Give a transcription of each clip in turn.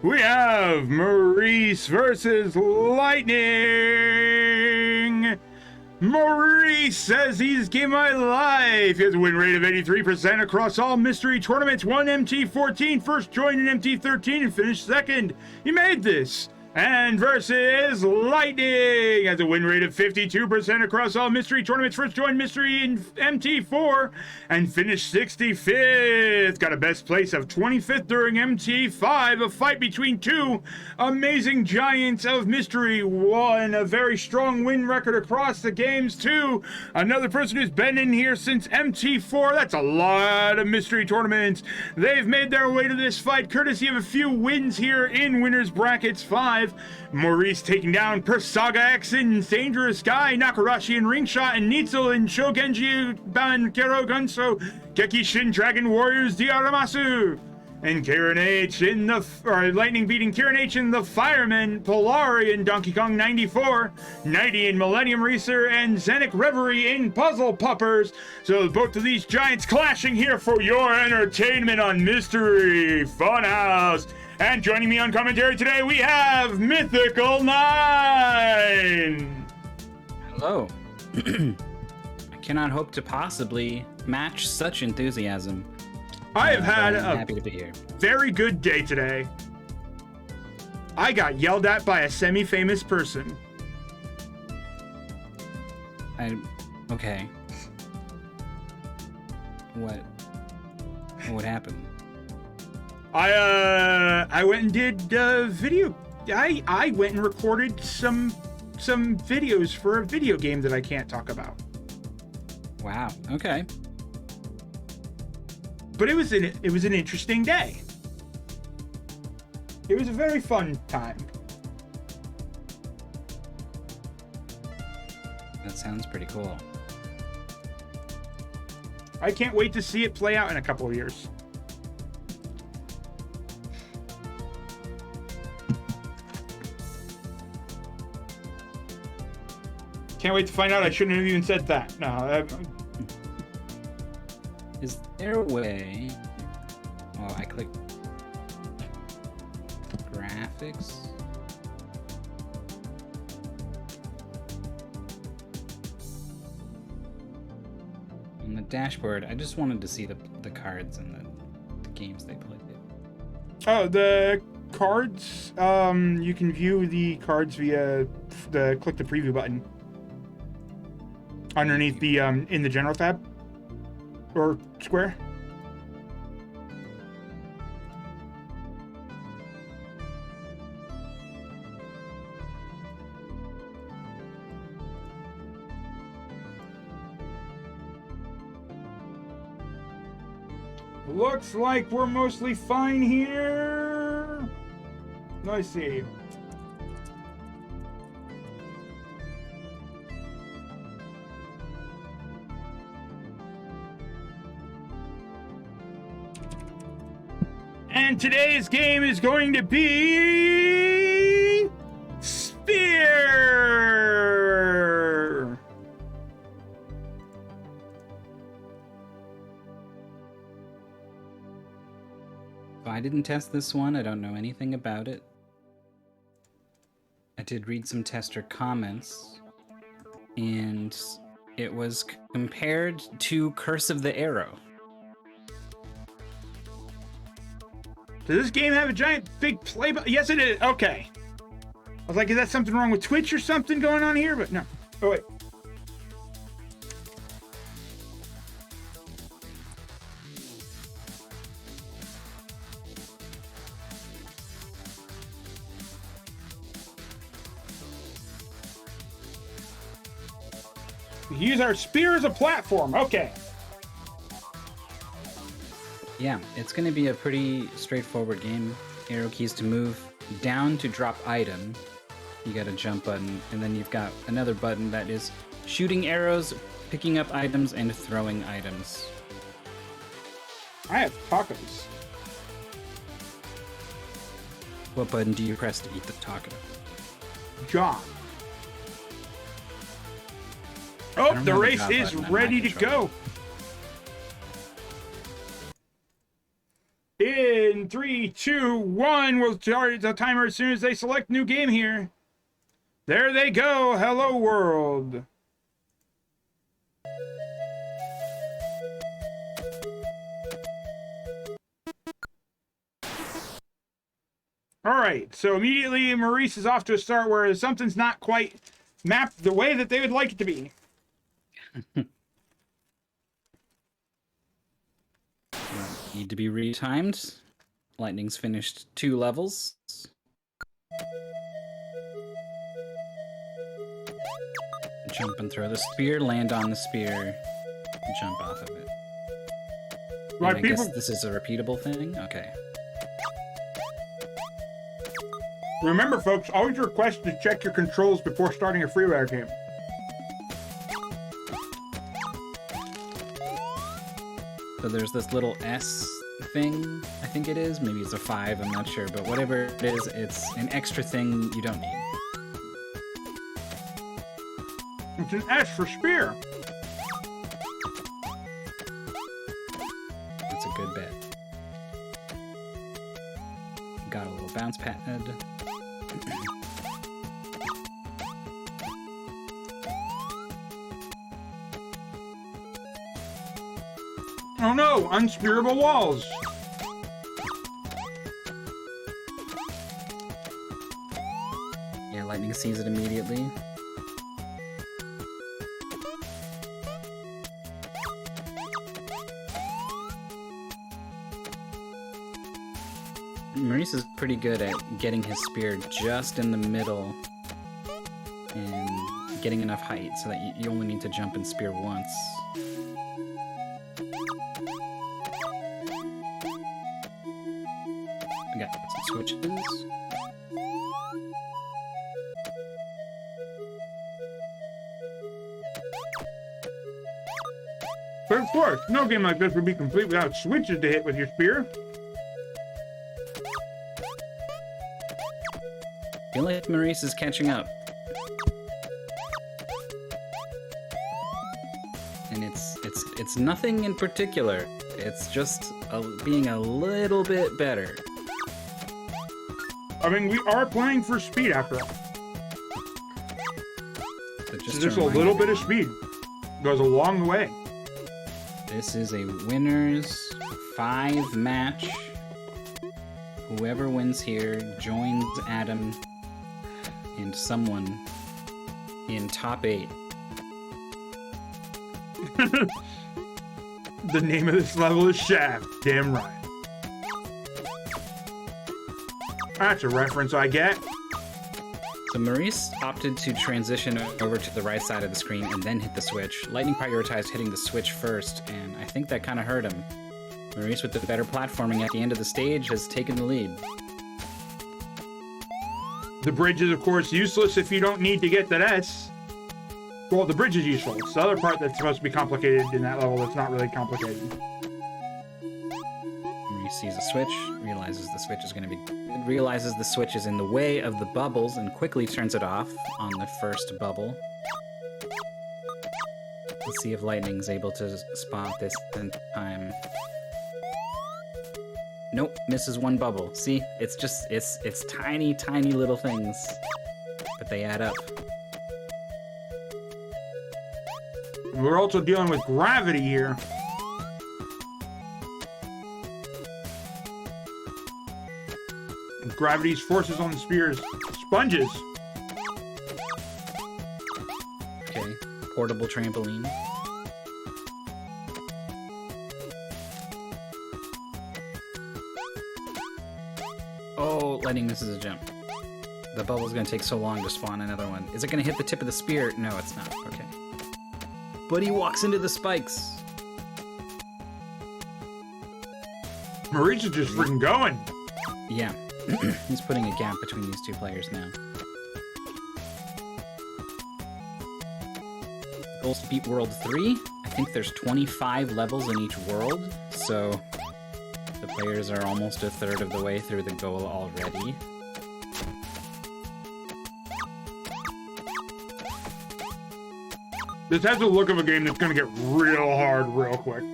we have Maurice versus Lightning. Maurice says he's game my life. He has a win rate of 83% across all mystery tournaments. Won MT14, first joined in MT13 and finished second. He made this. And versus Lightning has a win rate of 52% across all mystery tournaments. First joined mystery in MT4 and finished 65th. Got a best place of 25th during MT5. A fight between two amazing giants of mystery. One, a very strong win record across the games. Two, another person who's been in here since MT4. That's a lot of mystery tournaments. They've made their way to this fight courtesy of a few wins here in winners brackets 5. Maurice taking down Persaga X in Dangerous Guy, Nakarashi in Ring Shot, and Nitzel in Shogenji Bankero Gunso, Gekishin Dragon Warriors Diaramasu. And Karen H in the Lightning beating Karen H in the Fireman, Polari in Donkey Kong 94, 90 in Millennium Racer, and Zenic Reverie in Puzzle Puppers. So both of these giants clashing here for your entertainment on Mystery Funhouse. And joining me on commentary today, we have Mythical 9. Hello. I cannot hope to possibly match such enthusiasm. I have had a happy to be here. Very good day today. I got yelled at by a semi-famous person. Okay. What happened? I went and did video. I went and recorded some videos for a video game that I can't talk about. Wow. Okay. But it was an interesting day. It was a very fun time. That sounds pretty cool. I can't wait to see it play out in a couple of years. Can't wait to find out I shouldn't have even said that. No. Is there a way... Oh, I clicked... Graphics? On the dashboard, I just wanted to see the cards and the games they played. Oh, the cards? You can view the cards via click the preview button. Underneath the, in the general tab? Or square? Looks like we're mostly fine here. Let's see. And today's game is going to be Speer. So I didn't test this one. I don't know anything about it. I did read some tester comments, and it was compared to Curse of the Arrow. Does this game have a giant big play button? Yes, it is. Okay. I was like, is that something wrong with Twitch or something going on here? But no. Oh, wait. We use our spear as a platform. Okay. Yeah, it's going to be a pretty straightforward game. Arrow keys to move, down to drop item. You got a jump button, and then you've got another button that is shooting arrows, picking up items, and throwing items. I have tacos. What button do you press to eat the taco? John. Oh, the race is ready to go. In 3, 2, 1. We'll start the timer as soon as they select new game here. There they go. Hello, world. All right, so immediately Maurice is off to a start where something's not quite mapped the way that they would like it to be. Need to be retimed. Lightning's finished 2 levels. Jump and throw the spear, land on the spear, jump off of it. Right, I people... guess this is a repeatable thing? Okay. Remember, folks, always request to check your controls before starting a freeware game. So there's this little S thing, I think it is. Maybe it's a 5, I'm not sure. But whatever it is, it's an extra thing you don't need. It's an S for Speer. That's a good bet. Got a little bounce pad. Oh no, unspearable walls. Yeah, Lightning sees it immediately. Maurice is pretty good at getting his spear just in the middle and getting enough height so that you only need to jump and spear once. We got some switches. But of course, no game like this would be complete without switches to hit with your spear. I feel like Maurice is catching up. And it's nothing in particular. It's just being a little bit better. I mean, we are playing for speed after all. So just a little bit of speed goes a long way. This is a winner's 5 match. Whoever wins here joins Adam and someone in top 8. The name of this level is Shaft. Damn right. That's a reference I get. So Maurice opted to transition over to the right side of the screen and then hit the switch. Lightning prioritized hitting the switch first, and I think that kind of hurt him. Maurice, with the better platforming at the end of the stage, has taken the lead. The bridge is, of course, useless if you don't need to get that S. Well, the bridge is useful. It's the other part that's supposed to be complicated in that level that's not really complicated. Maurice sees a switch, realizes the switch is in the way of the bubbles, and quickly turns it off on the first bubble. Let's see if Lightning's able to spot this in time. Nope, misses 1 bubble. See, it's tiny, tiny little things, but they add up. We're also dealing with gravity here. Gravity's forces on the spears. Sponges. Okay, portable trampoline. Oh, Lightning misses a jump. The bubble's gonna take so long to spawn another one. Is it gonna hit the tip of the spear? No, it's not. Okay. But he walks into the spikes. Maurice is just freaking going. Yeah. He's putting a gap between these 2 players now. Goals to beat World 3. I think there's 25 levels in each world, so the players are almost a third of the way through the goal already. This has the look of a game that's going to get real hard real quick.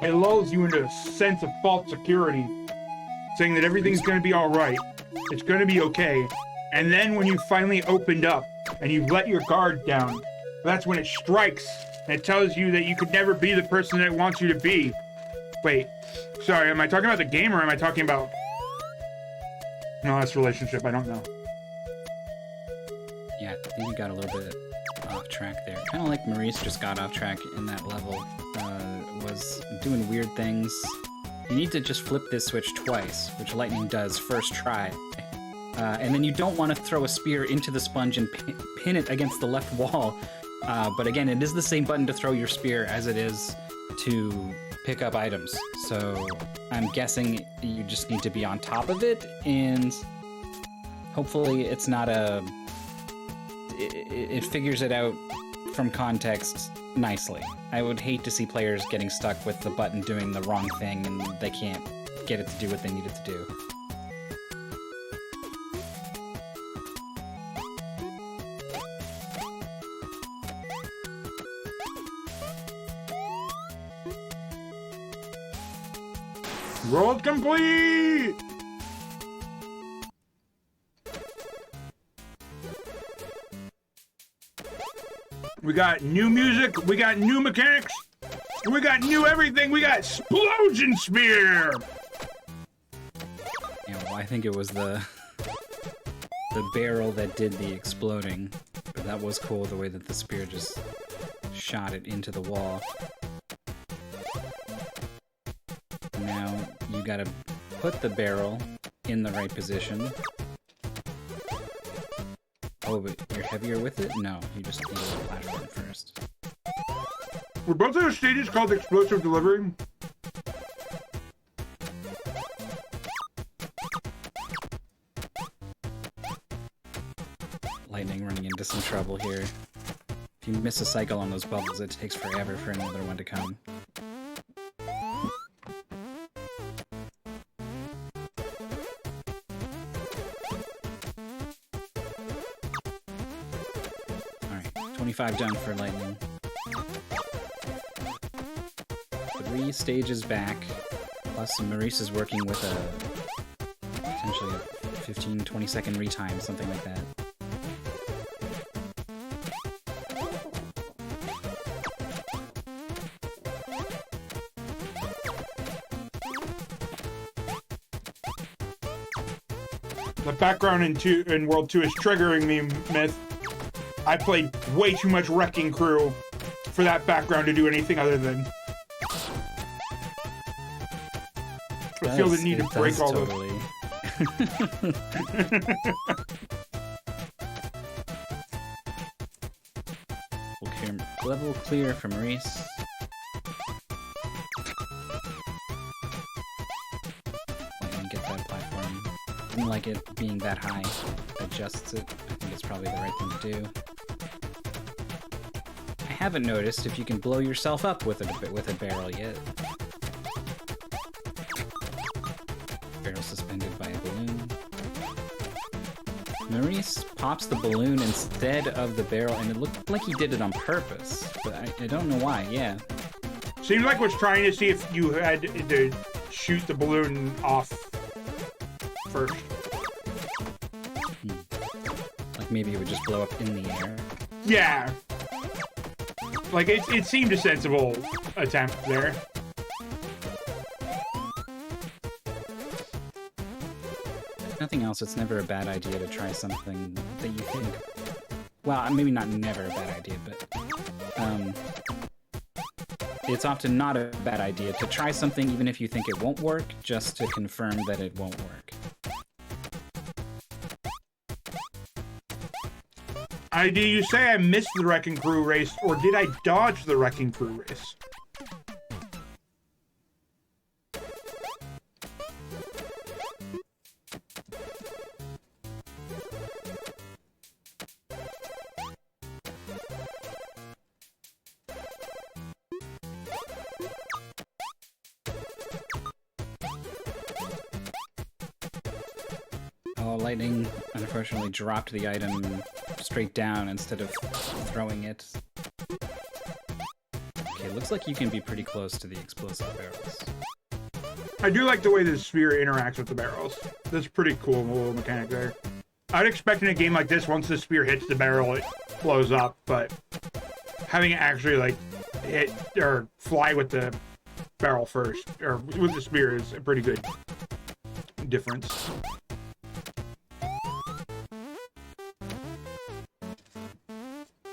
It lulls you into a sense of false security, saying that everything's going to be all right. It's going to be okay. And then when you finally opened up and you let your guard down, that's when it strikes. And it tells you that you could never be the person that it wants you to be. Wait, sorry, am I talking about the game or am I talking about... No, that's relationship, I don't know. Yeah, I think you got a little bit off track there. Kind of like Maurice just got off track in that level. Was doing weird things. You need to just flip this switch twice, which Lightning does first try. And then you don't want to throw a spear into the sponge and pin it against the left wall. But again, it is the same button to throw your spear as it is to pick up items. So I'm guessing you just need to be on top of it, and hopefully it's not a... It figures it out from context nicely. I would hate to see players getting stuck with the button doing the wrong thing and they can't get it to do what they need it to do. World complete! We got new music, we got new mechanics, we got new everything, we got Explosion Spear! Yeah, well, I think it was the barrel that did the exploding, but that was cool the way that the spear just shot it into the wall. Now you gotta put the barrel in the right position. Oh, but you're heavier with it? No, you just need a platform first. Were both of those stages called Explosive Delivery? Lightning running into some trouble here. If you miss a cycle on those bubbles, it takes forever for another one to come. Alright, 25 done for Lightning. 3 stages back, plus Maurice is working with a potentially a 15-20 second retime, something like that. The background in World 2 is triggering me, Myth. I played way too much Wrecking Crew for that background to do anything other than... I feel the need to break all totally. Level clear for Maurice. Get that platform. Didn't like it being that high. Adjusts it. I think it's probably the right thing to do. I haven't noticed if you can blow yourself up with a barrel yet. Barrel suspended by a balloon. Maurice pops the balloon instead of the barrel, and it looked like he did it on purpose, but I don't know why. Yeah. Seems like was trying to see if you had to shoot the balloon off first. Like maybe it would just blow up in the air. Yeah. Like it seemed a sensible attempt there. Nothing else, it's never a bad idea to try something that you think... Well, maybe not never a bad idea, but... it's often not a bad idea to try something even if you think it won't work, just to confirm that it won't work. Do you say I missed the Wrecking Crew race, or did I dodge the Wrecking Crew race? Lightning unfortunately dropped the item straight down instead of throwing it. Okay, looks like you can be pretty close to the explosive barrels. I do like the way the spear interacts with the barrels. That's a pretty cool little mechanic there. I'd expect in a game like this, once the spear hits the barrel, it blows up, but having it actually like hit or fly with the barrel first, or with the spear, is a pretty good difference.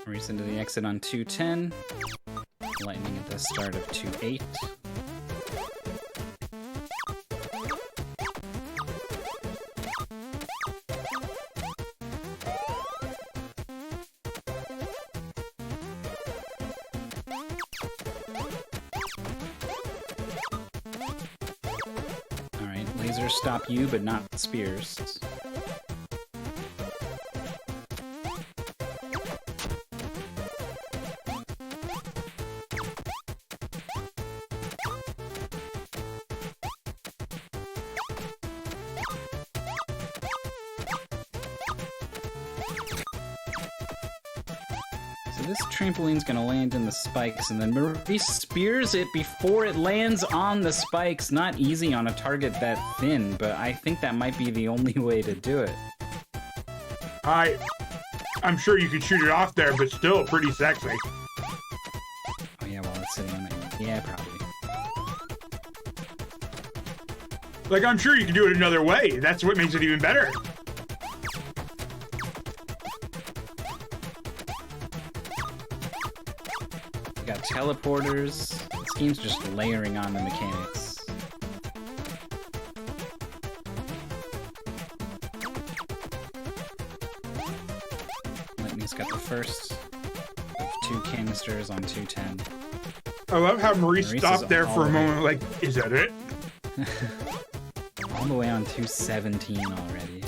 Maurice into the exit on 210. Lightning at the start of 2-8. Alright, lasers stop you, but not spears. This trampoline's gonna land in the spikes, and then Maurice spears it before it lands on the spikes. Not easy on a target that thin, but I think that might be the only way to do it. I'm sure you could shoot it off there, but still pretty sexy. Oh yeah, while it's sitting on it. Yeah, probably. Like, I'm sure you could do it another way. That's what makes it even better. Teleporters. This game's just layering on the mechanics. Lightning's got the first of 2 canisters on 210. I love how Maurice stopped there for a moment, like, is that it? All the way on 217 already.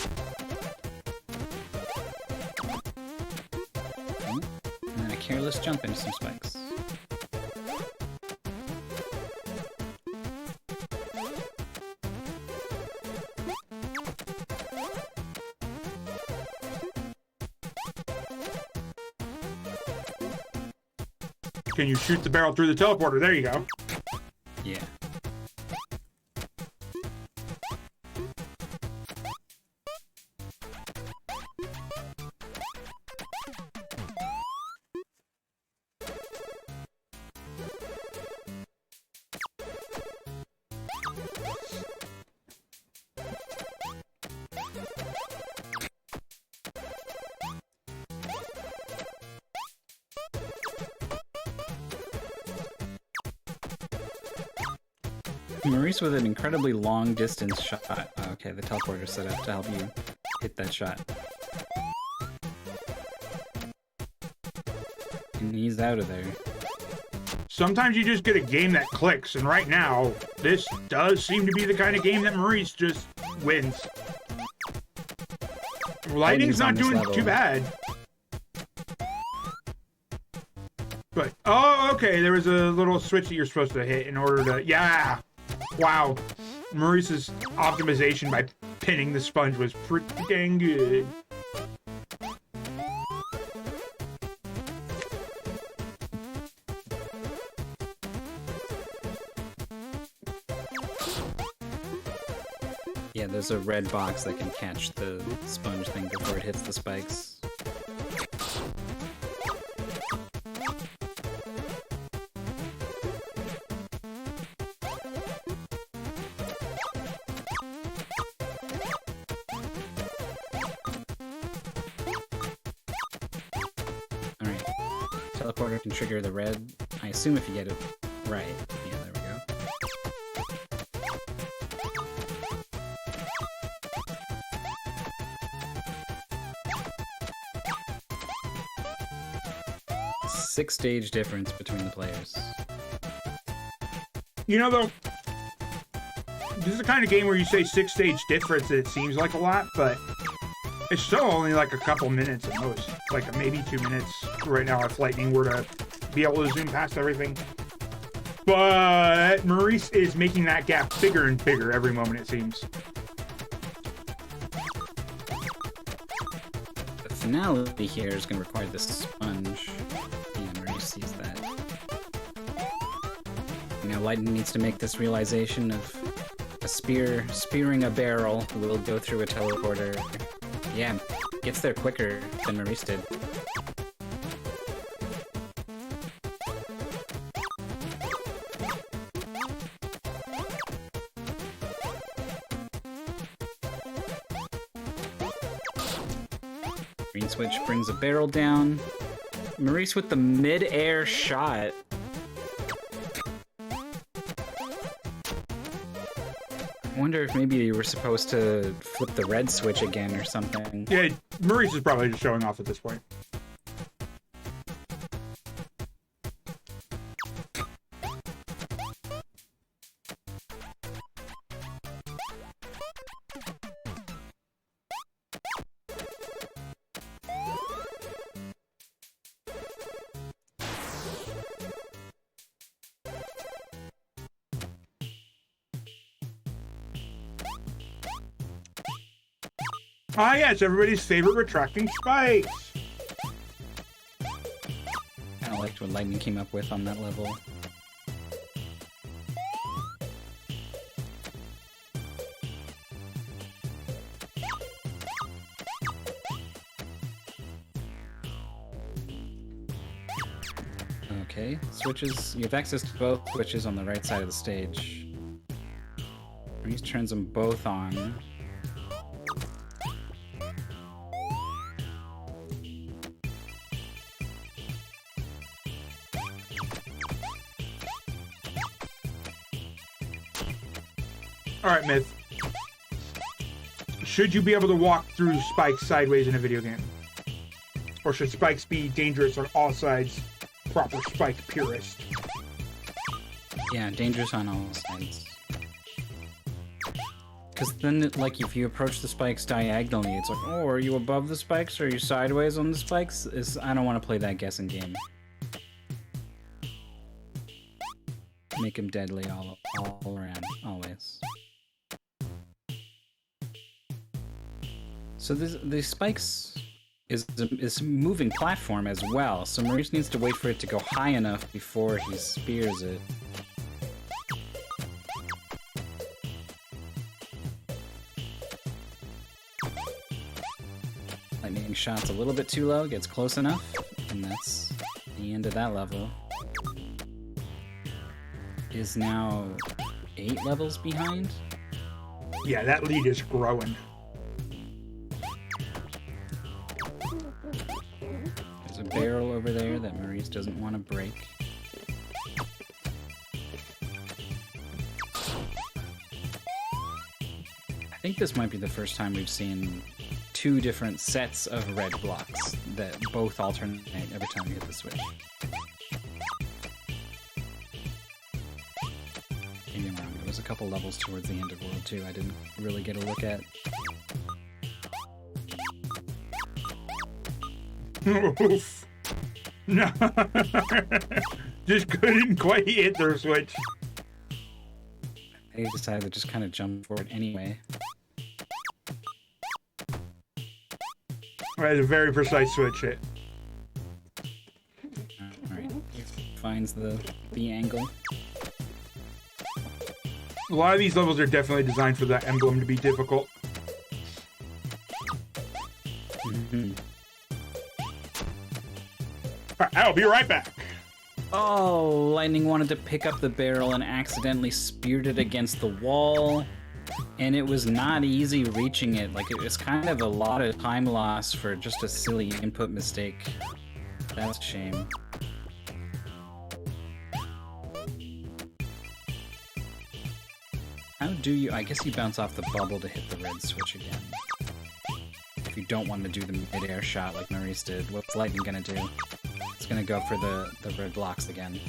And then a careless jump into some spikes. Can you shoot the barrel through the teleporter? There you go. Yeah. Maurice with an incredibly long distance shot. Oh, okay, the teleporter's set up to help you hit that shot. And he's out of there. Sometimes you just get a game that clicks, and right now, this does seem to be the kind of game that Maurice just wins. Lightning's not doing too bad. But, oh, okay, there was a little switch that you're supposed to hit in order to, yeah! Wow, Maurice's optimization by pinning the sponge was pretty dang good. Yeah, there's a red box that can catch the sponge thing before it hits the spikes. Teleporter can trigger the red. I assume if you get it right. Yeah, there we go. 6-stage difference between the players. You know, though, this is the kind of game where you say 6-stage difference and it seems like a lot, but it's still only like a couple minutes at most. Like maybe 2 minutes right now if Lightning were to be able to zoom past everything. But Maurice is making that gap bigger and bigger every moment, it seems. The finality here is going to require the sponge. Yeah, Maurice sees that. You know, Lightning needs to make this realization of a spear spearing a barrel will go through a teleporter. Yeah, gets there quicker than Maurice did. Green switch brings a barrel down. Maurice with the mid-air shot. I wonder if maybe you were supposed to flip the red switch again or something. Yeah, Maurice is probably just showing off at this point. Ah, yeah, it's everybody's favorite retracting spikes. Kind of liked what Lightning came up with on that level. Okay, switches. You have access to both switches on the right side of the stage. Maurice turns them both on. Alright, Myth. Should you be able to walk through spikes sideways in a video game? Or should spikes be dangerous on all sides? Proper spike purist. Yeah, dangerous on all sides. Because then, like, if you approach the spikes diagonally, it's like, oh, are you above the spikes? Or are you sideways on the spikes? I don't want to play that guessing game. Make him deadly all around, always. So the spikes is a moving platform as well, so Maurice needs to wait for it to go high enough before he spears it. Lightning shot's a little bit too low, gets close enough, and that's the end of that level. Is now 8 levels behind? Yeah, that lead is growing. There's a barrel over there that Maurice doesn't want to break. I think this might be the first time we've seen 2 different sets of red blocks that both alternate every time you hit the switch. Maybe I'm wrong. There was a couple levels towards the end of World 2 I didn't really get a look at. Oof. No. Just couldn't quite hit their switch. They decided to just kind of jump for it anyway. That is a very precise switch hit. Alright, finds the angle. A lot of these levels are definitely designed for that emblem to be difficult. Mm-hmm. Alright, I'll be right back. Oh, Lightning wanted to pick up the barrel and accidentally speared it against the wall. And it was not easy reaching it. Like, it was kind of a lot of time loss for just a silly input mistake. That's a shame. How do you... I guess you bounce off the bubble to hit the red switch again. If you don't want to do the mid-air shot like Maurice did, what's Lightning gonna do? It's gonna go for the red blocks again.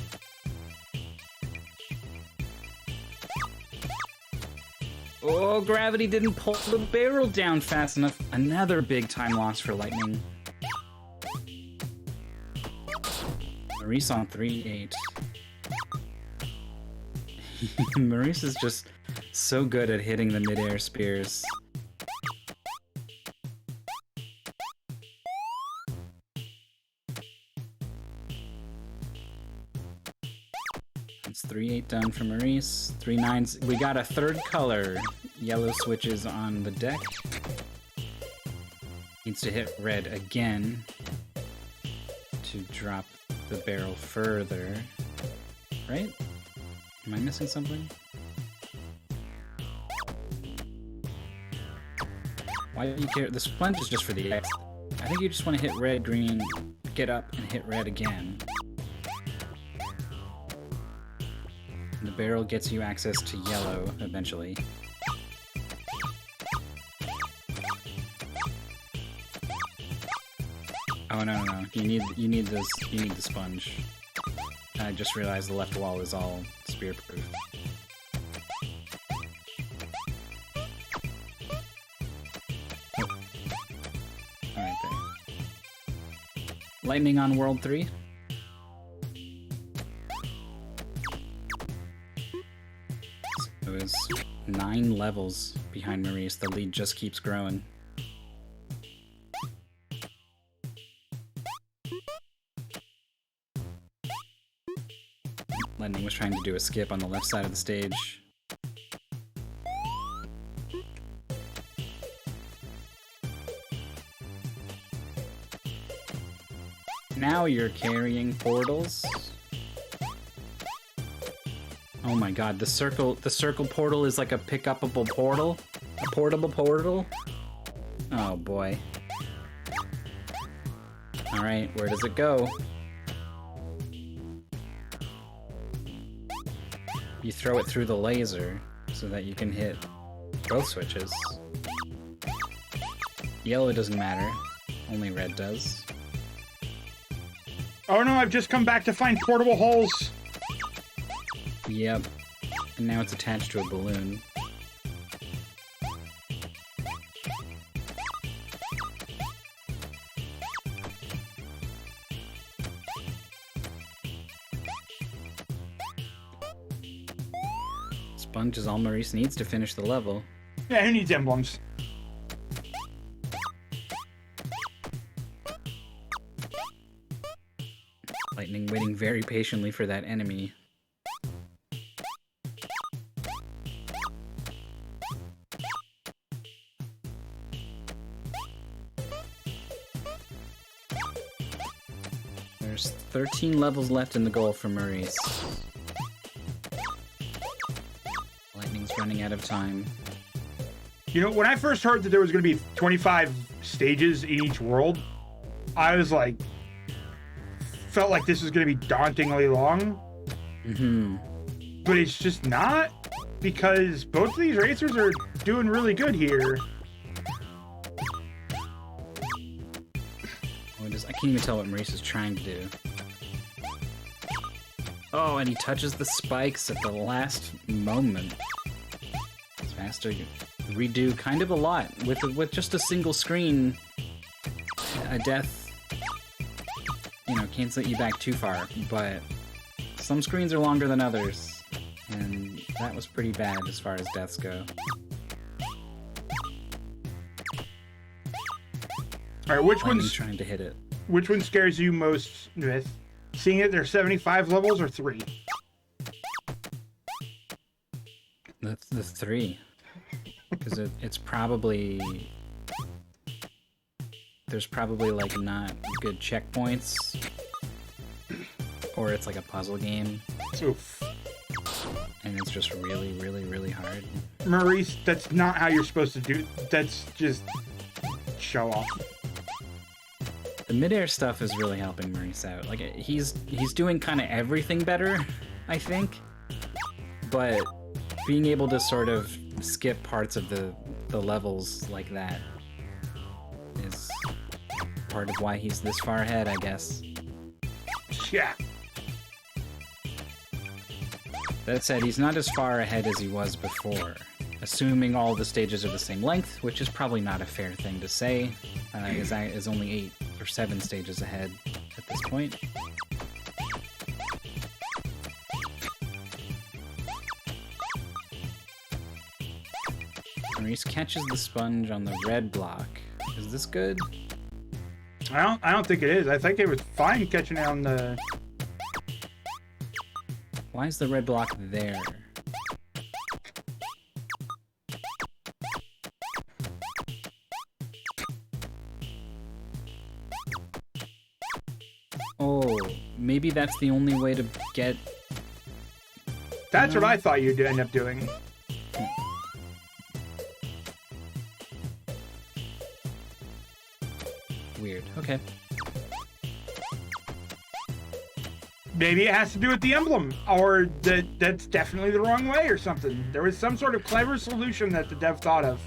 Oh, gravity didn't pull the barrel down fast enough. Another big time loss for Lightning. Maurice on 3-8. Maurice is just so good at hitting the mid-air spears. It's 3-8 done for Maurice. 3 9s. We got a third color. Yellow switches on the deck. Needs to hit red again to drop the barrel further. Right? Am I missing something? Why do you care? The sponge is just for the X. I think you just want to hit red, green, get up, and hit red again. And the barrel gets you access to yellow eventually. Oh no. You need the sponge. I just realized the left wall is all spear proof. Alright there. Lightning on World 3. So it was 9 levels behind Maurice. The lead just keeps growing. Litenang was trying to do a skip on the left side of the stage. Now you're carrying portals. Oh my god, the circle portal is like a pick-upable portal? A portable portal? Oh boy. Alright, where does it go? You throw it through the laser so that you can hit both switches. Yellow doesn't matter, only red does. Oh no, I've just come back to find portable holes. Yep. And now it's attached to a balloon. Sponge is all Maurice needs to finish the level. Yeah, who needs emblems? Litenang waiting very patiently for that enemy. There's 13 levels left in the goal for Maurice. Litenang's running out of time. You know, when I first heard that there was going to be 25 stages in each world, I was like, felt like this was going to be dauntingly long. Mm-hmm. But it's just not, because both of these racers are doing really good here. I can't even tell what Maurice is trying to do. Oh, and he touches the spikes at the last moment. So has to redo kind of a lot with just a single screen. A death, you know, can't set you back too far, but some screens are longer than others, and that was pretty bad as far as deaths go. All right, which one's trying to hit it? Which one scares you most, Smith? Seeing it there's 75 levels or 3? The 3. Because it's probably... There's probably, like, not good checkpoints. Or it's like a puzzle game. Oof. And it's just really, really, really hard. Maurice, that's not how you're supposed to do. That's just show off. The mid-air stuff is really helping Maurice out. Like, he's doing kind of everything better, I think. But being able to sort of skip parts of the levels like that is part of why he's this far ahead, I guess. Yeah. That said, he's not as far ahead as he was before. Assuming all the stages are the same length, which is probably not a fair thing to say, is only 8 or 7 stages ahead at this point. Maurice catches the sponge on the red block. Is this good? I don't think it is. I think it was fine catching it on the... Why is the red block there? Oh, maybe that's the only way to get... That's what I thought you'd end up doing. Weird. Okay. Maybe it has to do with the emblem, or that's definitely the wrong way or something. There was some sort of clever solution that the dev thought of.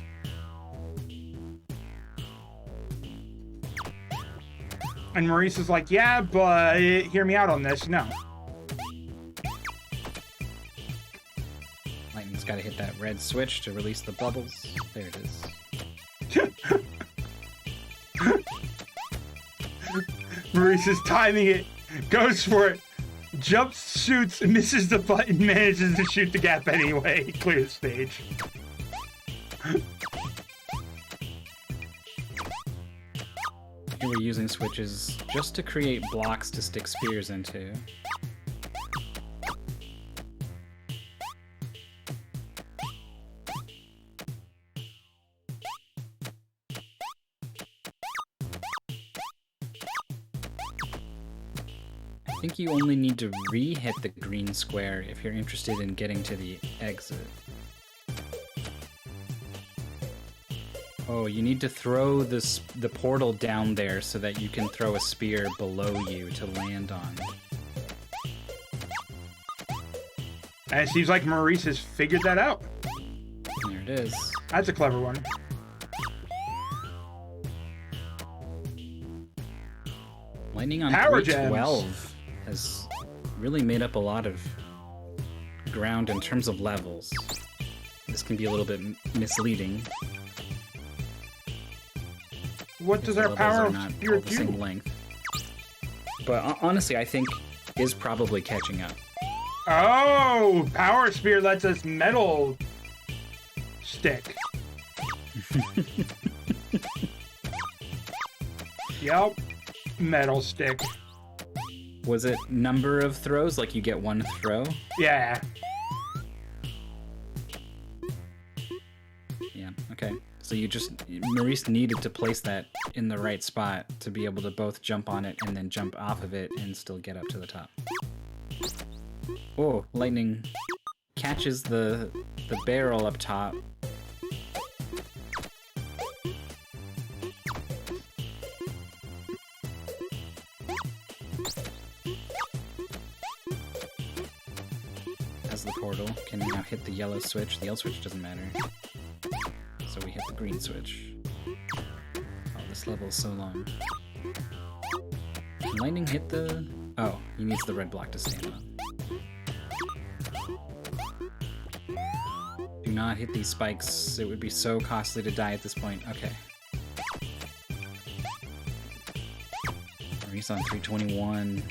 And Maurice is like, yeah, but hear me out on this. No. Lightning's got to hit that red switch to release the bubbles. There it is. Maurice is timing it, goes for it, jumps, shoots, misses the button, manages to shoot the gap anyway. Clear the stage. Here we're using switches just to create blocks to stick spears into. I think you only need to re-hit the green square if you're interested in getting to the exit. Oh, you need to throw the portal down there so that you can throw a spear below you to land on. And it seems like Maurice has figured that out. There it is. That's a clever one. Lightning on Power 312 gems. has really made up a lot of ground in terms of levels. This can be a little bit misleading. What does The our levels power are of not Speer all the same do? length. But honestly, I think is probably catching up. Oh, Power Spear lets us metal stick. Yep, metal stick. Was it number of throws? Like you get one throw? Yeah. Yeah, okay. So Maurice needed to place that in the right spot to be able to both jump on it and then jump off of it and still get up to the top. Oh, Lightning catches the barrel up top. As the portal can now hit the yellow switch. The yellow switch doesn't matter. So we hit the green switch. Oh, this level is so long. Can Lightning hit the... Oh, he needs the red block to stand on. Do not hit these spikes. It would be so costly to die at this point. Okay. Maurice on 321.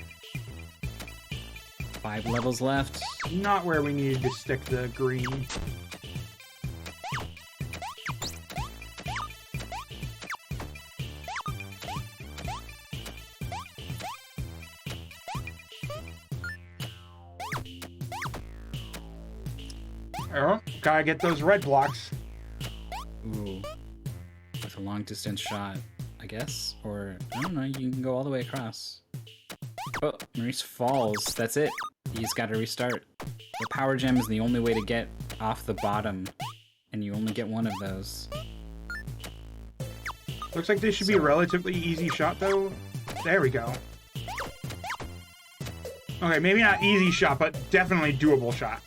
5 levels left. Not where we needed to stick the green. Oh, gotta get those red blocks. Ooh. With a long distance shot, I guess? Or, I don't know, you can go all the way across. Oh, Maurice falls. That's it. He's got to restart. The power gem is the only way to get off the bottom, and you only get one of those. Looks like this should be a relatively easy shot, though. There we go. Okay, maybe not easy shot, but definitely doable shot.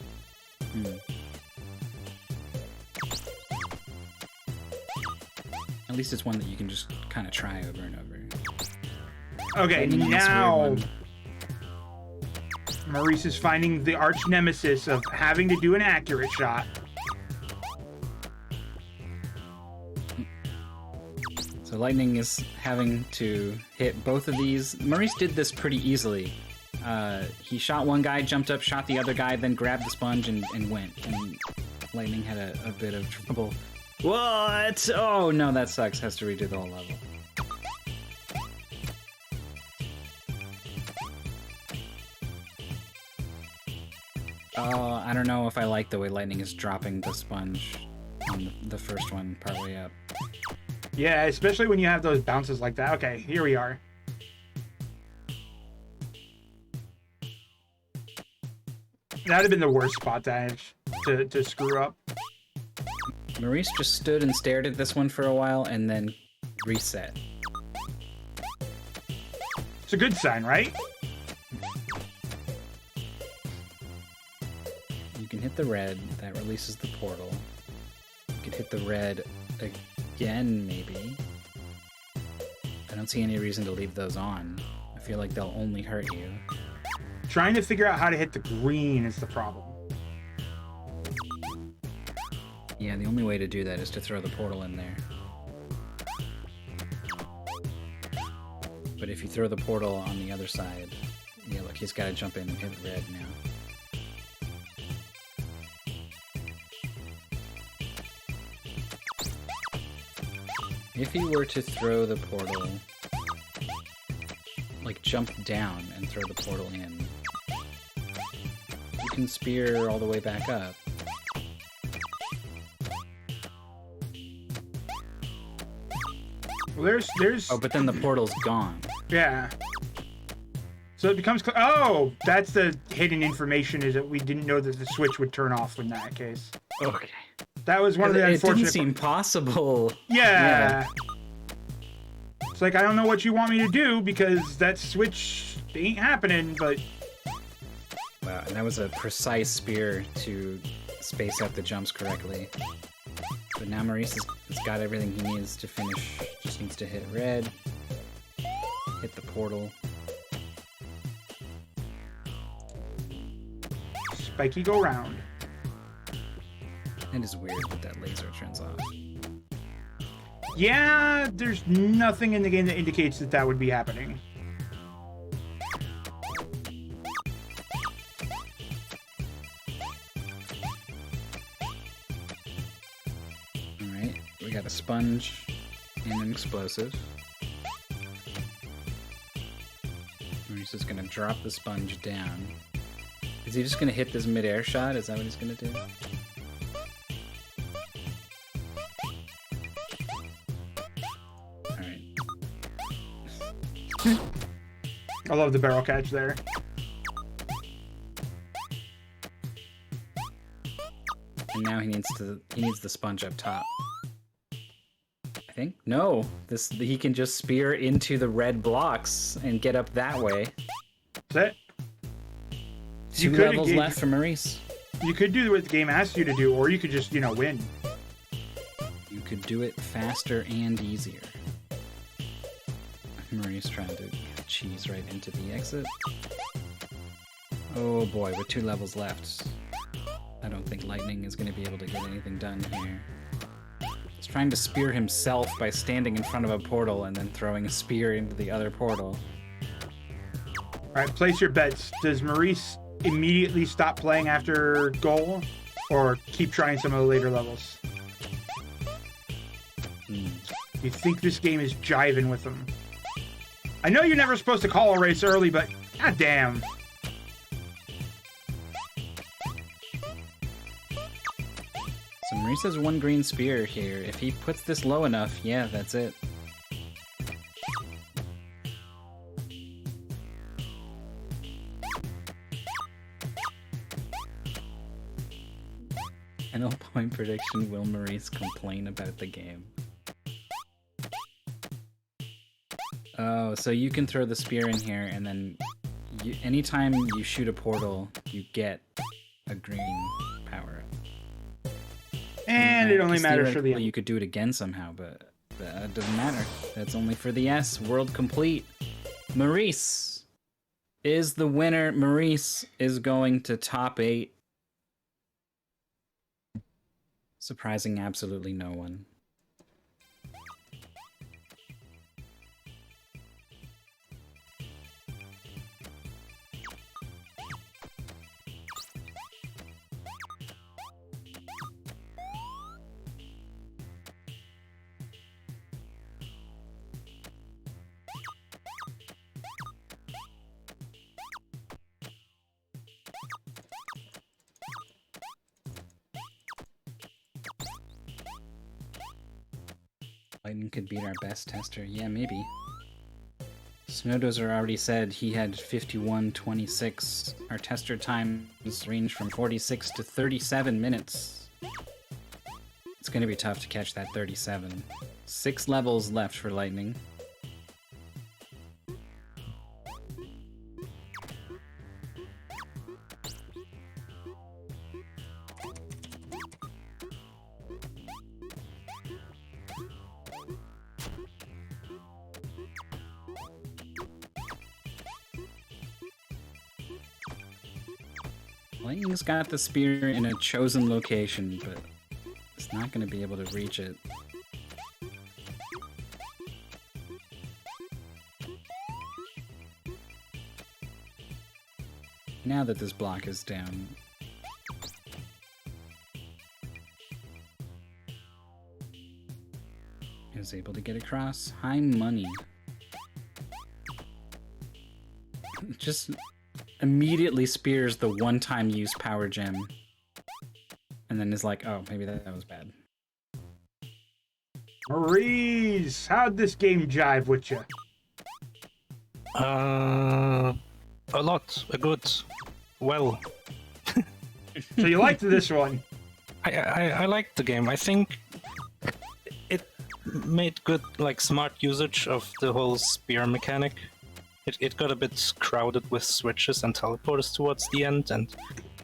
At least it's one that you can just kind of try over and over. Okay, Lightning on this now weird one. Maurice is finding the arch nemesis of having to do an accurate shot. So Lightning is having to hit both of these. Maurice did this pretty easily. He shot one guy, jumped up, shot the other guy, then grabbed the sponge and went. And Lightning had a bit of trouble. What? Oh no, that sucks. Has to redo the whole level. Oh, I don't know if I like the way Lightning is dropping the sponge on the first one partway up. Yeah, especially when you have those bounces like that. Okay, here we are. That'd have been the worst spot to screw up. Maurice just stood and stared at this one for a while and then reset. It's a good sign, right? You can hit the red, that releases the portal. You could hit the red again, maybe. I don't see any reason to leave those on. I feel like they'll only hurt you. Trying to figure out how to hit the green is the problem. Yeah, the only way to do that is to throw the portal in there. But if you throw the portal on the other side, yeah, look, he's got to jump in and hit red now. If he were to throw the portal, like jump down and throw the portal in, you can spear all the way back up. Well, there's. Oh, but then the portal's gone. Yeah. So it becomes. Oh, that's the hidden information, is that we didn't know that the switch would turn off in that case. Okay. That was one of the unfortunate. It didn't seem possible. Yeah. It's like, I don't know what you want me to do because that switch ain't happening, but. Wow, and that was a precise spear to space out the jumps correctly. But now Maurice has got everything he needs to finish. Just needs to hit red, hit the portal. Spiky go round. It is weird that that laser turns off. Yeah, there's nothing in the game that indicates that that would be happening. Alright, we got a sponge and an explosive. Maurice is gonna drop the sponge down. Is he just gonna hit this mid-air shot? Is that what he's gonna do? Alright. I love the barrel catch there. And now he needs the sponge up top. I think? No. He can just spear into the red blocks and get up that way. That's it. Two levels left for Maurice. You could do what the game asks you to do, or you could just, win. You could do it faster and easier. Maurice trying to cheese right into the exit. Oh boy, with 2 levels left. I don't think Lightning is going to be able to get anything done here. He's trying to spear himself by standing in front of a portal and then throwing a spear into the other portal. Alright, place your bets. Does Maurice immediately stop playing after goal, or keep trying some of the later levels? You think this game is jiving with him? I know you're never supposed to call a race early, but goddamn. So Maurice has 1 green spear here. If he puts this low enough, yeah, that's it. Final point prediction, will Maurice complain about the game? Oh, so you can throw the spear in here, and then anytime you shoot a portal, you get a green power-up. And it only matters for the end. You could do it again somehow, but that doesn't matter. That's only for the S. World complete. Maurice is the winner. Maurice is going to top 8. Surprising absolutely no one. Lightning could beat our best tester. Yeah, maybe. Snowdozer already said he had 51.26. Our tester times range from 46 to 37 minutes. It's going to be tough to catch that 37. 6 levels left for Lightning. Lightning's got the spear in a chosen location, but it's not going to be able to reach it. Now that this block is down, is able to get across. High money. Just immediately spears the one-time use power gem, and then is like, oh, maybe that was bad. Maurice, how'd this game jive with you? A lot. A good. Well. So you liked this one? I liked the game. I think it made good, like, smart usage of the whole spear mechanic. It got a bit crowded with switches and teleporters towards the end, and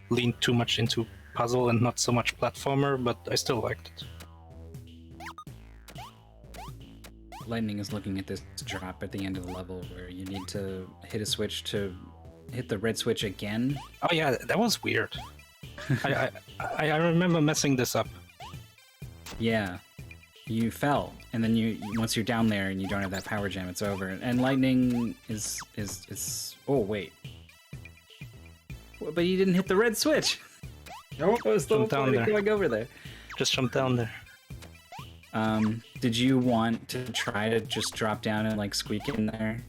leaned too much into puzzle and not so much platformer, but I still liked it. Lightning is looking at this drop at the end of the level where you need to hit a switch to hit the red switch again. Oh yeah, that was weird. I remember messing this up. Yeah, you fell, and then you once you're down there and you don't have that power gem, it's over. And Lightning is oh wait, but you didn't hit the red switch. Nope. I was still Jump down there. going over there. Just jump down there. Did you want to try to just drop down and like squeak in there?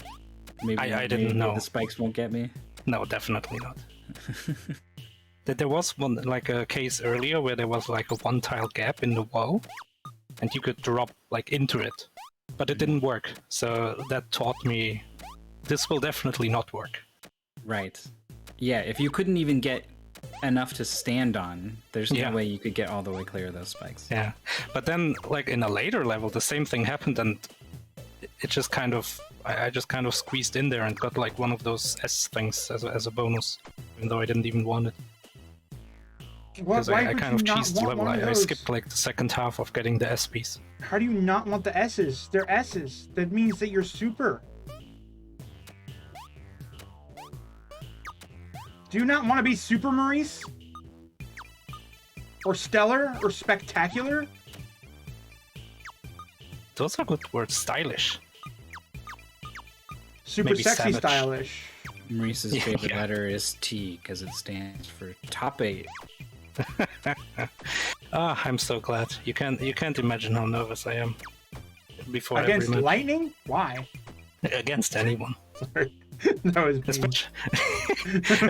Maybe I didn't know. The spikes won't get me. No, definitely not. There was one, like a case earlier where there was like a one tile gap in the wall, and you could drop like into it, but it didn't work. So that taught me this will definitely not work. Right. Yeah, if you couldn't even get enough to stand on, there's no Yeah. way you could get all the way clear of those spikes. Yeah, but then like in a later level, the same thing happened, and it just kind of I just kind of squeezed in there and got like one of those S things as a bonus, even though I didn't even want it. Because I kind of cheesed the level. I skipped like the second half of getting the S piece. How do you not want the S's? They're S's. That means that you're super. Do you not want to be super, Maurice? Or stellar? Or spectacular? Those are good words. Stylish. Super Maybe sexy savage. stylish. Maurice's Yeah, favorite yeah. letter is T because it stands for top 8. Ah, I'm so glad. You can't imagine how nervous I am before Against every match. lightning? Why? Against anyone. That was mean.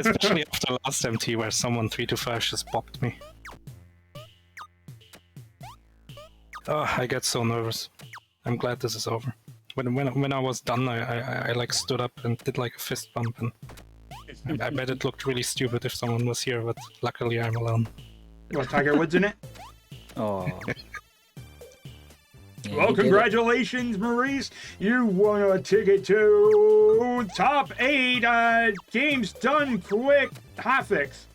Especially after last MT where someone 3 to 5 just popped me. Oh, I get so nervous. I'm glad this is over. When I was done, I like stood up and did like a fist bump, and I bet it looked really stupid if someone was here, but luckily I'm alone. What, Tiger Woods in it? Oh. Yeah, Well, you did it. congratulations, Maurice. You won a ticket to top 8 games done quick hotfix.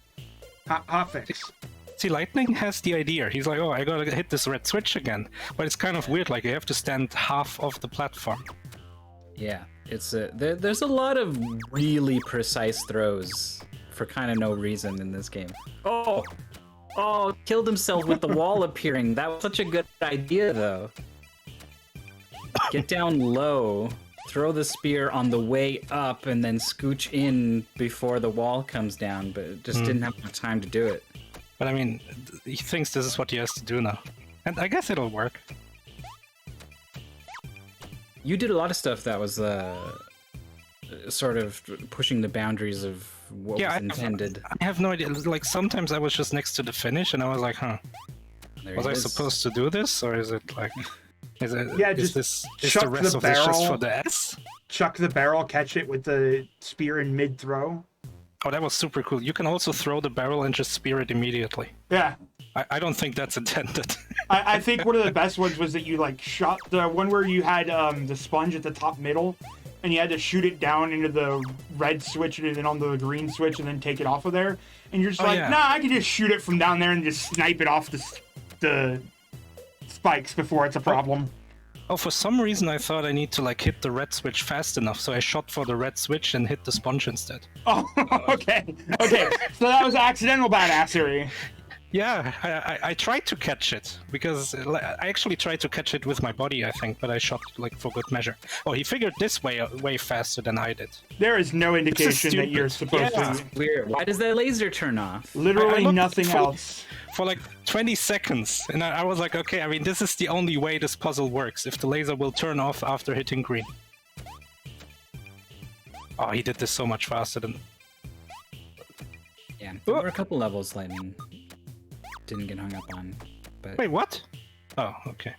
Hotfix. See, Lightning has the idea. He's like, oh, I gotta hit this red switch again. But it's kind of weird, like you have to stand half of the platform. Yeah, it's there's a lot of really precise throws for kind of no reason in this game. Oh, killed himself with the wall appearing. That was such a good idea, though. Get down low, throw the spear on the way up, and then scooch in before the wall comes down, but it just didn't have enough time to do it. But I mean, he thinks this is what he has to do now. And I guess it'll work. You did a lot of stuff that was sort of pushing the boundaries of what was intended. I have no idea. Like, sometimes I was just next to the finish, and I was like, huh, There was it I is. supposed to do this? Or is it like... Yeah, just is chuck the rest the of this just for barrel. the S? Chuck the barrel, catch it with the spear in mid throw. Oh, that was super cool. You can also throw the barrel and just spear it immediately. Yeah. I don't think that's intended. I think one of the best ones was that you like shot the one where you had the sponge at the top middle, and you had to shoot it down into the red switch and then on the green switch and then take it off of there. And you're just nah, I can just shoot it from down there and just snipe it off the spikes before it's a problem. Oh, for some reason I thought I need to like hit the red switch fast enough, so I shot for the red switch and hit the sponge instead. Oh, okay. So that was accidental badassery. Yeah, I tried to catch it, because I actually tried to catch it with my body, I think, but I shot like for good measure. Oh, he figured this way faster than I did. There is no indication that you're supposed to. Weird. Why does the laser turn off? Literally I nothing else. For like 20 seconds, and I was like, okay, I mean, this is the only way this puzzle works, if the laser will turn off after hitting green. Oh, he did this so much faster than... Yeah, there were a couple levels Lightning didn't get hung up on, but... Wait, what? Oh, okay.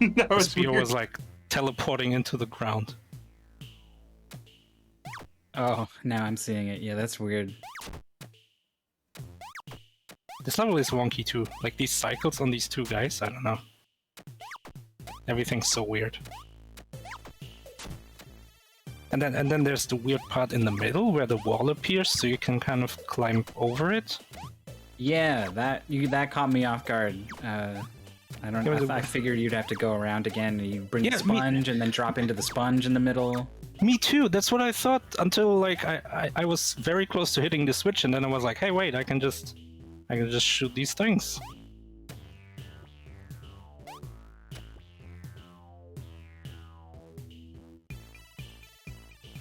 That The was spear weird. was like teleporting into the ground. Oh, now I'm seeing it. Yeah, that's weird. This level is wonky too. Like these cycles on these two guys, I don't know. Everything's so weird. And then there's the weird part in the middle where the wall appears, so you can kind of climb over it. Yeah, that caught me off guard. I don't know. I figured you'd have to go around again, and you bring the sponge and then drop into the sponge in the middle. Me too. That's what I thought until like I was very close to hitting the switch, and then I was like, hey, wait, I can just shoot these things.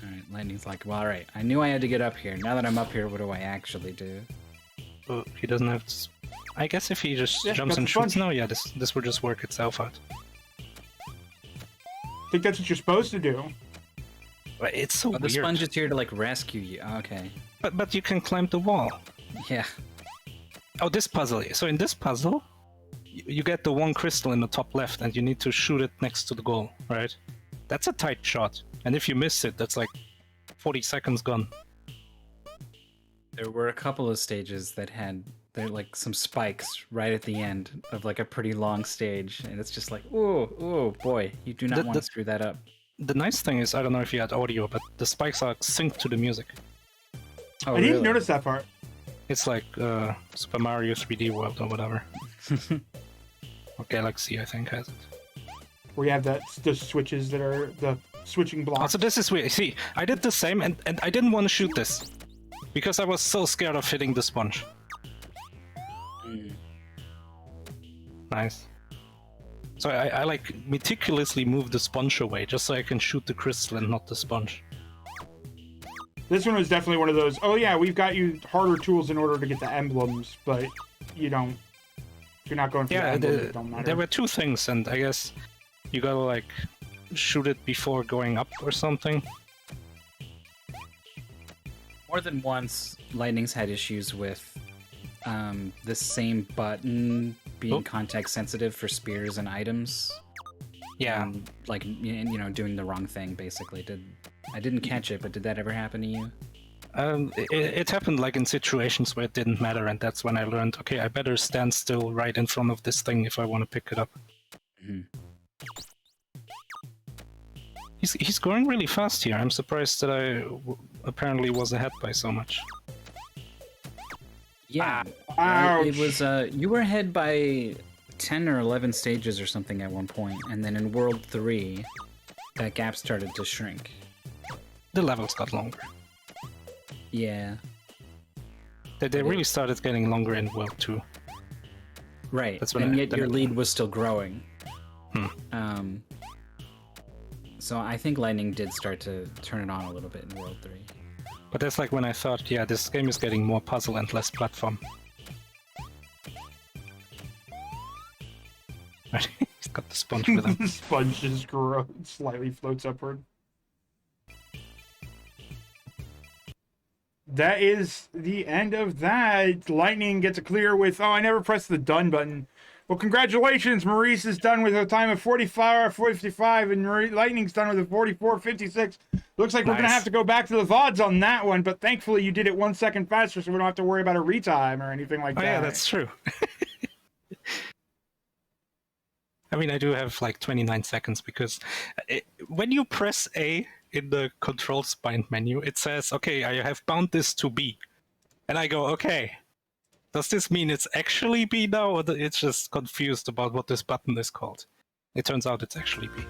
Alright, Lightning's like, well, alright, I knew I had to get up here. Now that I'm up here, what do I actually do? Oh, he doesn't have to... I guess if he just Yeah, jumps got and the shoots sponge. now, yeah, this will just work itself out. I think that's what you're supposed to do. But it's so Oh, the weird. sponge is here to, like, rescue you. Okay. But you can climb the wall. Yeah. Oh, this puzzle. So in this puzzle, you get the one crystal in the top left, and you need to shoot it next to the goal, right? That's a tight shot. And if you miss it, that's like 40 seconds gone. There were a couple of stages that had like some spikes right at the end of like a pretty long stage, and it's just like, oh boy, you do not want to screw that up. The nice thing is, I don't know if you had audio, but the spikes are synced to the music. Oh, I didn't notice that part. It's like Super Mario 3D World or whatever. Or Galaxy, I think, has it. Where you have the switches that are the switching blocks. Also, this is weird. See, I did the same, and I didn't want to shoot this. Because I was so scared of hitting the sponge. Nice. So I like meticulously move the sponge away, just so I can shoot the crystal and not the sponge. This one was definitely one of those, oh yeah, we've got you harder tools in order to get the emblems, but you don't. If you're not going for the emblems, it don't matter. There were two things, and I guess you gotta like shoot it before going up or something. More than once, Lightning's had issues with the same button being context sensitive for spears and items. Yeah. Like, you know, doing the wrong thing, basically. I didn't catch it, but did that ever happen to you? It happened like in situations where it didn't matter, and that's when I learned, okay, I better stand still right in front of this thing if I want to pick it up. Mm-hmm. He's going really fast here. I'm surprised that I apparently was ahead by so much. Yeah, Ouch. it was. You were ahead by 10 or 11 stages or something at one point, and then in World 3, that gap started to shrink. The levels got longer. Yeah. They really started getting longer in World 2. Right, That's when and I- yet then your I- lead was still growing. Hmm. So I think Lightning did start to turn it on a little bit in World 3. But that's like when I thought, yeah, this game is getting more puzzle and less platform. He's got the sponge with him. The sponge just slightly floats upward. That is the end of that. Lightning gets a clear with, oh, I never pressed the done button. Well, congratulations. Maurice is done with a time of 45, and Litenang's done with a 44:56. Looks like we're going to Nice. have to go back to the VODs on that one, but thankfully you did it 1 second faster, so we don't have to worry about a retime or anything like Oh that. yeah, that's true. I mean, I do have like 29 seconds because when you press A in the controls bind menu, it says, okay, I have bound this to B. And I go, okay, does this mean it's actually B now, or it's just confused about what this button is called? It turns out it's actually B.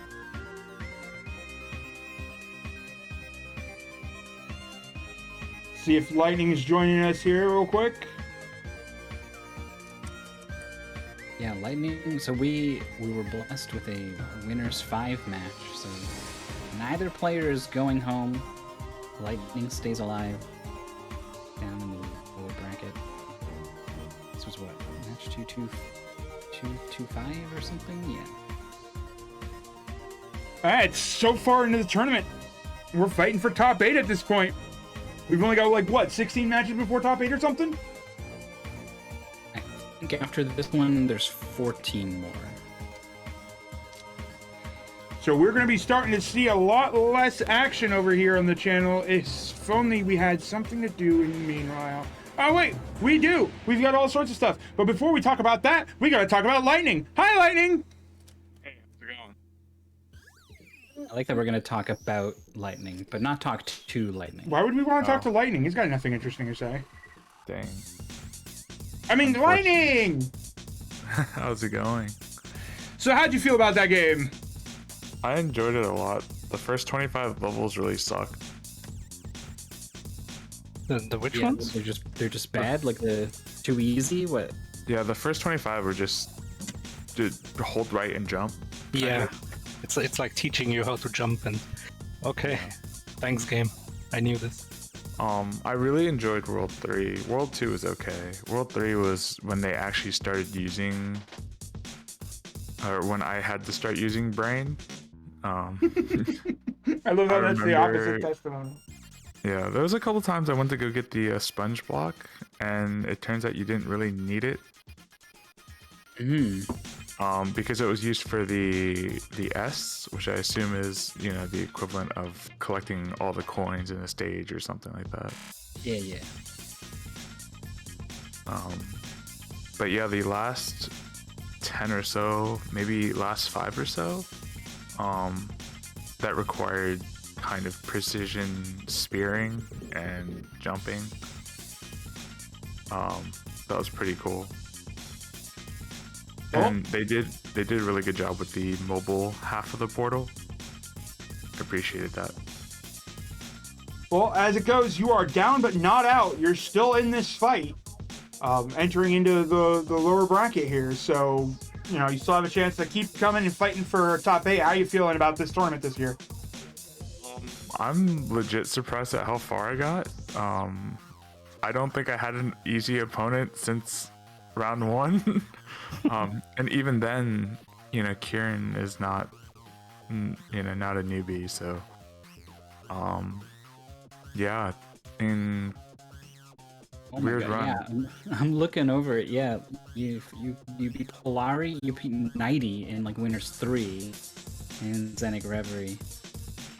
See if Lightning's joining us here real quick. Yeah, Lightning. So we were blessed with a winners 5 match. So neither player is going home. Lightning stays alive down in the lower bracket. This was what, match 2-5 or something? Yeah. Alright, it's so far into the tournament. We're fighting for top 8 at this point. We've only got, like, what, 16 matches before top 8 or something? I think after this one, there's 14 more. So we're going to be starting to see a lot less action over here on the channel. If only we had something to do in the meanwhile. Oh, wait, we do. We've got all sorts of stuff. But before we talk about that, we got to talk about Lightning. Hi, Lightning. Hey, how's it going? I like that we're going to talk about Lightning, but not talk to Lightning. Why would we want to talk to Lightning? He's got nothing interesting to say. Dang. I mean, Lightning! How's it going? So how'd you feel about that game? I enjoyed it a lot. The first 25 levels really sucked. The which Yeah, ones? they're just bad, like the too easy. What? Yeah, the first 25 were just to hold right and jump. Yeah, it's like teaching you how to jump and okay, thanks game. I knew this. I really enjoyed World 3. World 2 was okay. World 3 was when they actually started using, or when I had to start using brain. I love how that's the opposite remember- testimony. Yeah, there was a couple times I went to go get the sponge block, and it turns out you didn't really need it. Because it was used for the S, which I assume is, you know, the equivalent of collecting all the coins in a stage or something like that. Yeah. But yeah, the last 10 or so, maybe last 5 or so, that required kind of precision spearing and jumping. That was pretty cool. And they did a really good job with the mobile half of the portal. Appreciated that. Well, as it goes, you are down but not out. You're still in this fight, entering into the lower bracket here. So, you know, you still have a chance to keep coming and fighting for top 8. How are you feeling about this tournament this year? I'm legit surprised at how far I got. I don't think I had an easy opponent since round 1. And even then, you know, Kieran is not, you know, not a newbie. So, yeah, in Oh my weird God, run. yeah. I'm looking over it. Yeah, you beat Polari, you beat 90 in like winners 3, and Zenic Reverie.